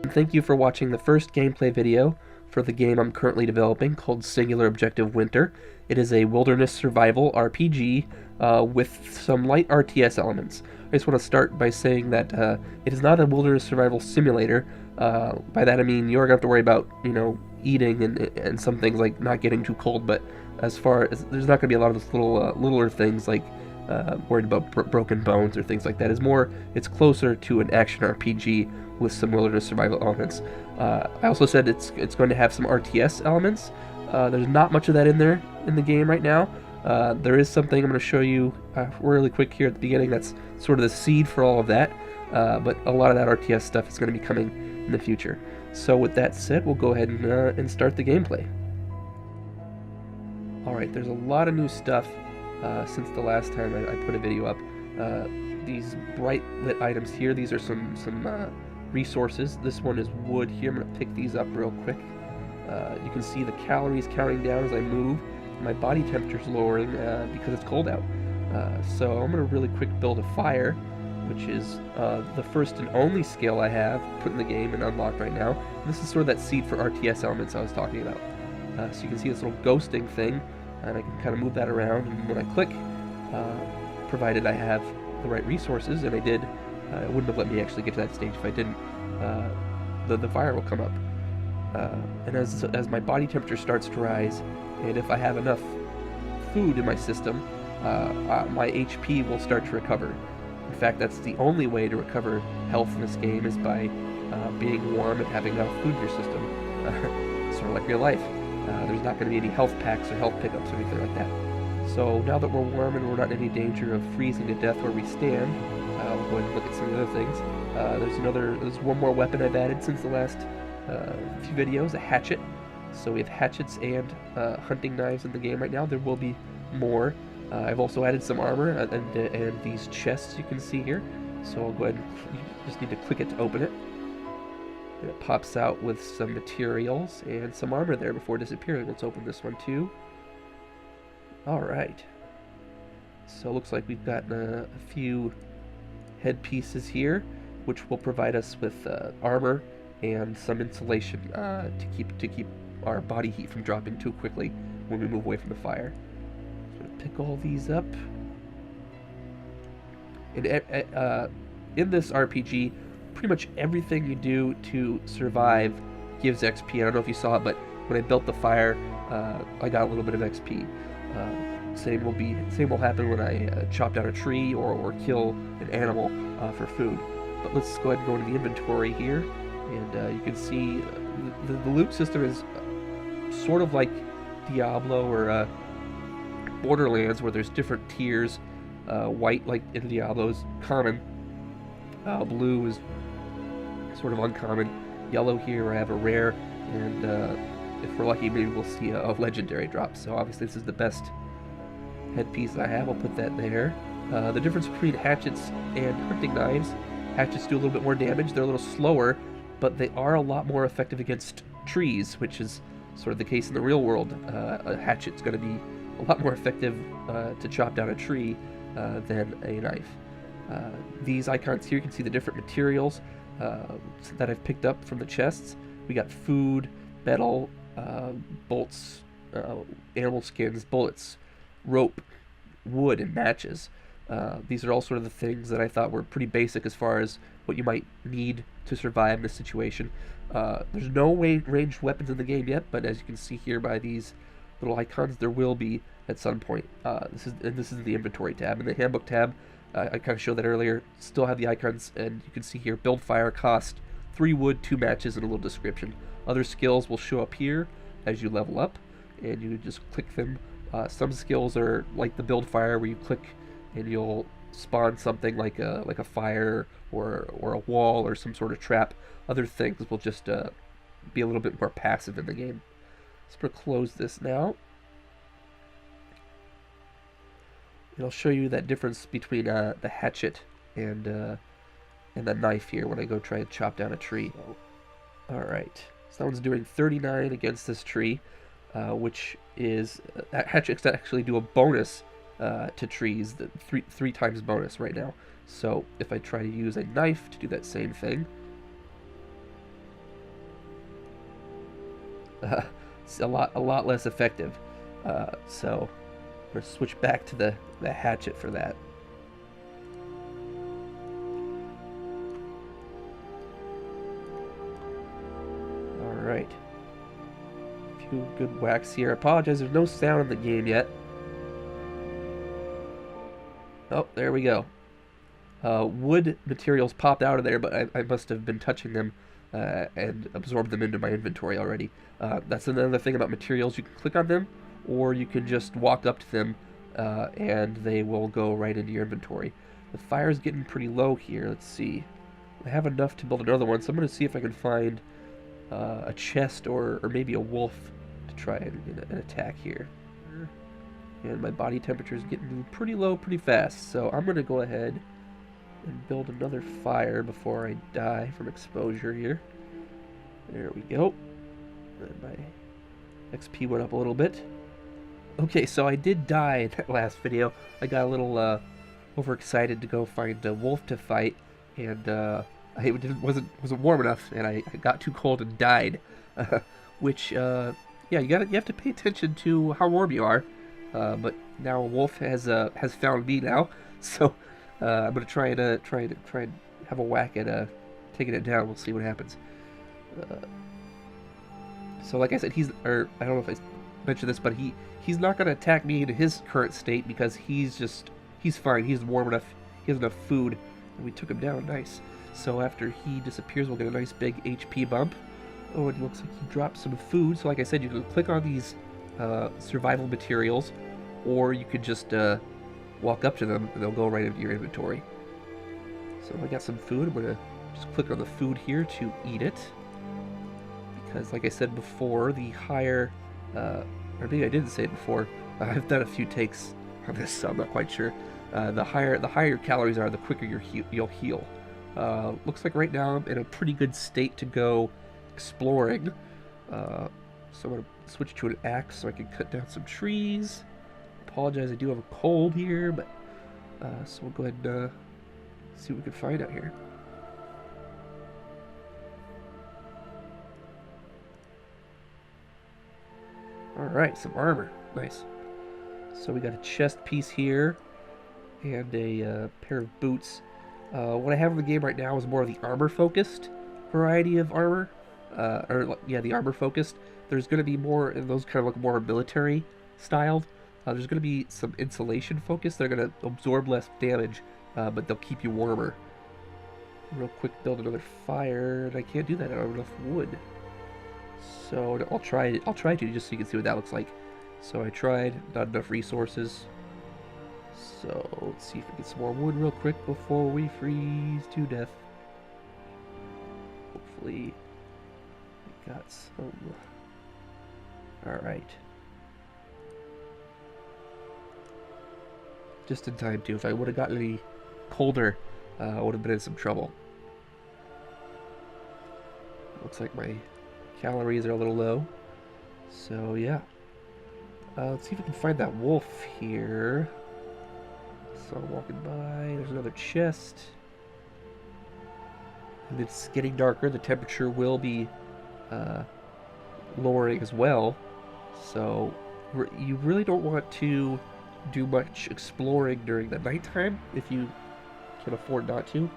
and thank you for watching the first gameplay video for the game I'm currently developing called Singular Objective Winter. It is a wilderness survival RPG with some light RTS elements. I just want to start by saying that it is not a wilderness survival simulator. By that I mean you're going to have to worry about, eating and some things like not getting too cold, but as far as there's not going to be a lot of those littler things like worried about broken bones or things like that. It's closer to an action RPG with some wilderness survival elements. I also said it's going to have some RTS elements. There's not much of that in there in the game right now. There is something I'm going to show you really quick here at the beginning that's sort of the seed for all of that, but a lot of that RTS stuff is going to be coming in the future. So with that said, we'll go ahead and start the gameplay. Alright, there's a lot of new stuff since the last time I put a video up. These bright lit items here, these are some resources. This one is wood here. I'm going to pick these up real quick. You can see the calories counting down as I move. My body temperature's lowering because it's cold out. So I'm going to really quick build a fire, which is the first and only skill I have put in the game and unlocked right now. And this is sort of that seed for RTS elements I was talking about. So you can see this little ghosting thing, and I can kind of move that around, and when I click, provided I have the right resources, and I did, it wouldn't have let me actually get to that stage if I didn't, the fire will come up. And as my body temperature starts to rise, and if I have enough food in my system, my HP will start to recover. In fact, that's the only way to recover health in this game, is by being warm and having enough food in your system. Sort of like real life. There's not going to be any health packs or health pickups or anything like that. So now that we're warm and we're not in any danger of freezing to death where we stand, we'll go ahead and look at some of the other things. There's one more weapon I've added since the last few videos, a hatchet. So we have hatchets and hunting knives in the game right now. There will be more. I've also added some armor and these chests you can see here. So I'll go ahead and you just need to click it to open it. And it pops out with some materials and some armor there before disappearing. Let's open this one too. Alright. So it looks like we've got a few headpieces here, which will provide us with armor and some insulation to keep our body heat from dropping too quickly when we move away from the fire. So I'm going to pick all these up. And in this RPG, pretty much everything you do to survive gives XP. I don't know if you saw it, but when I built the fire, I got a little bit of XP. Same will happen when I chop down a tree or kill an animal for food. But let's go ahead and go into the inventory here, and you can see the loot system is sort of like Diablo or Borderlands, where there's different tiers. White, like in Diablo, is common. Blue is sort of uncommon. Yellow here, I have a rare, and if we're lucky, maybe we'll see a legendary drop. So obviously this is the best headpiece I have. I'll put that there. The difference between hatchets and hunting knives: hatchets do a little bit more damage. They're a little slower, but they are a lot more effective against trees, which is sort of the case in the real world. A hatchet's going to be a lot more effective to chop down a tree than a knife. These icons here, you can see the different materials that I've picked up from the chests. We got food, metal, bolts, animal skins, bullets, rope, wood, and matches. These are all sort of the things that I thought were pretty basic as far as what you might need to survive in this situation. There's no ranged weapons in the game yet, but as you can see here by these little icons, there will be at some point. This is the inventory tab. In the handbook tab, I kind of showed that earlier, still have the icons, and you can see here, build fire, cost 3 wood, 2 matches, and a little description. Other skills will show up here as you level up, and you just click them. Some skills are like the build fire, where you click and you'll spawn something like a fire or a wall or some sort of trap. Other things will just be a little bit more passive in the game. So I'm going to close this now. And I'll show you that difference between the hatchet and the knife here when I go try and chop down a tree. Alright, so that one's doing 39 against this tree, which is, hatchets actually do a bonus to trees, the three times bonus right now. So if I try to use a knife to do that same thing, It's a lot less effective. So we're gonna switch back to the hatchet for that. All right. A few good whacks here. I apologize. There's no sound in the game yet. Oh, there we go. Wood materials popped out of there, but I must have been touching them and absorbed them into my inventory already. That's another thing about materials. You can click on them, or you can just walk up to them, and they will go right into your inventory. The fire's getting pretty low here. Let's see. I have enough to build another one, so I'm going to see if I can find a chest or maybe a wolf to try and attack here. And my body temperature is getting pretty low pretty fast, so I'm going to go ahead and build another fire before I die from exposure here. There we go. And my XP went up a little bit. Okay, so I did die in that last video. I got a little overexcited to go find a wolf to fight, and it wasn't warm enough, and I got too cold and died. Which yeah, you have to pay attention to how warm you are. But now a wolf has found me now, so I'm gonna try and have a whack at taking it down. We'll see what happens. So like I said, I don't know if I mentioned this, but he's not gonna attack me in his current state because he's fine. He's warm enough. He has enough food, and we took him down. Nice. So after he disappears, we'll get a nice big HP bump. Oh, it looks like he dropped some food. So like I said, you can click on these survival materials, or you could just walk up to them and they'll go right into your inventory. So I got some food. I'm gonna just click on the food here to eat it, because like I said before, the higher or maybe I didn't say it before, I've done a few takes on this, so I'm not quite sure. The higher your calories are, the quicker you'll heal. Looks like right now I'm in a pretty good state to go exploring. So I'm going to switch to an axe so I can cut down some trees. Apologize, I do have a cold here, but so we'll go ahead and see what we can find out here. Alright, some armor. Nice. So we got a chest piece here and a pair of boots. What I have in the game right now is more of the armor-focused variety of armor. The armor-focused. There's going to be more, and those kind of look more military styled. There's going to be some insulation focus. They're going to absorb less damage, but they'll keep you warmer. Real quick, build another fire, and I can't do that. I don't have enough wood. So I'll try to, just so you can see what that looks like. So I tried, not enough resources. So let's see if we get some more wood real quick before we freeze to death. Hopefully we got some. Alright. Just in time too. If I would have gotten any colder, I would have been in some trouble. Looks like my calories are a little low. So yeah. Let's see if we can find that wolf here. So I'm walking by, there's another chest. And it's getting darker, the temperature will be lowering as well. So you really don't want to do much exploring during the nighttime if you can afford not to.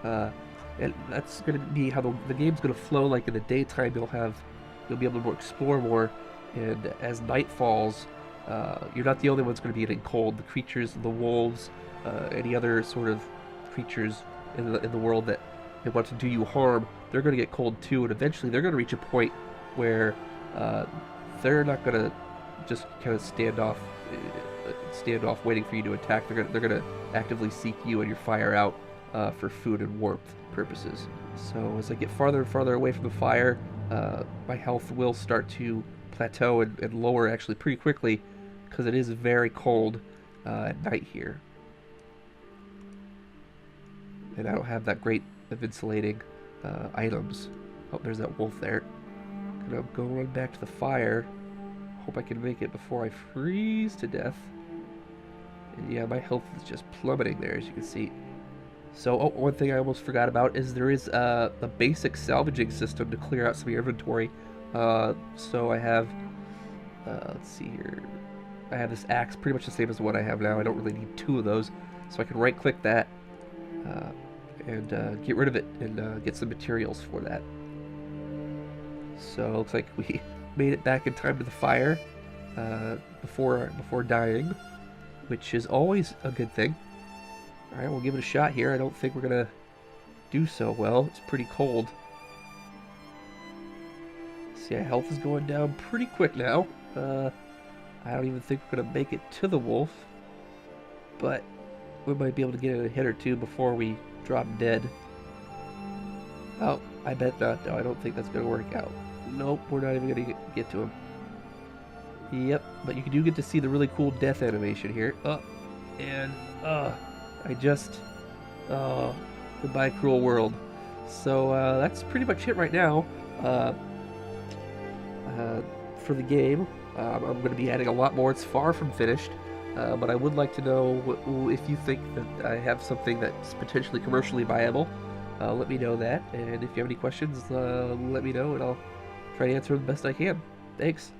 And that's going to be how the game's going to flow. Like in the daytime, you'll be able to explore more, and as night falls, you're not the only ones going to be getting cold. The creatures, the wolves, any other sort of creatures in the world that want to do you harm, they're going to get cold too, and eventually they're going to reach a point where they're not going to just kind of stand off waiting for you to attack. They're going to actively seek you and your fire out for food and warmth purposes. So as I get farther and farther away from the fire, my health will start to plateau and lower actually pretty quickly, because it is very cold at night here. And I don't have that great of insulating items. Oh, there's that wolf there. Gonna go run back to the fire. Hope I can make it before I freeze to death. And yeah, my health is just plummeting there, as you can see. So, one thing I almost forgot about is there is a basic salvaging system to clear out some of your inventory. So I have, let's see here. I have this axe, pretty much the same as the one I have now. I don't really need two of those, so I can right-click that uh, and get rid of it and get some materials for that. So it looks like we made it back in time to the fire before dying, which is always a good thing. All right, we'll give it a shot here. I don't think we're gonna do so well. It's pretty cold. See, our health is going down pretty quick now. I don't even think we're gonna make it to the wolf, but we might be able to get in a hit or two before we drop dead. Oh, I bet not. No, I don't think that's gonna work out. Nope, we're not even gonna get to him. Yep, but you do get to see the really cool death animation here. And I just goodbye cruel world. So that's pretty much it right now for the game. I'm going to be adding a lot more. It's far from finished, but I would like to know if you think that I have something that's potentially commercially viable. Let me know that, and if you have any questions, let me know, and I'll try to answer them the best I can. Thanks.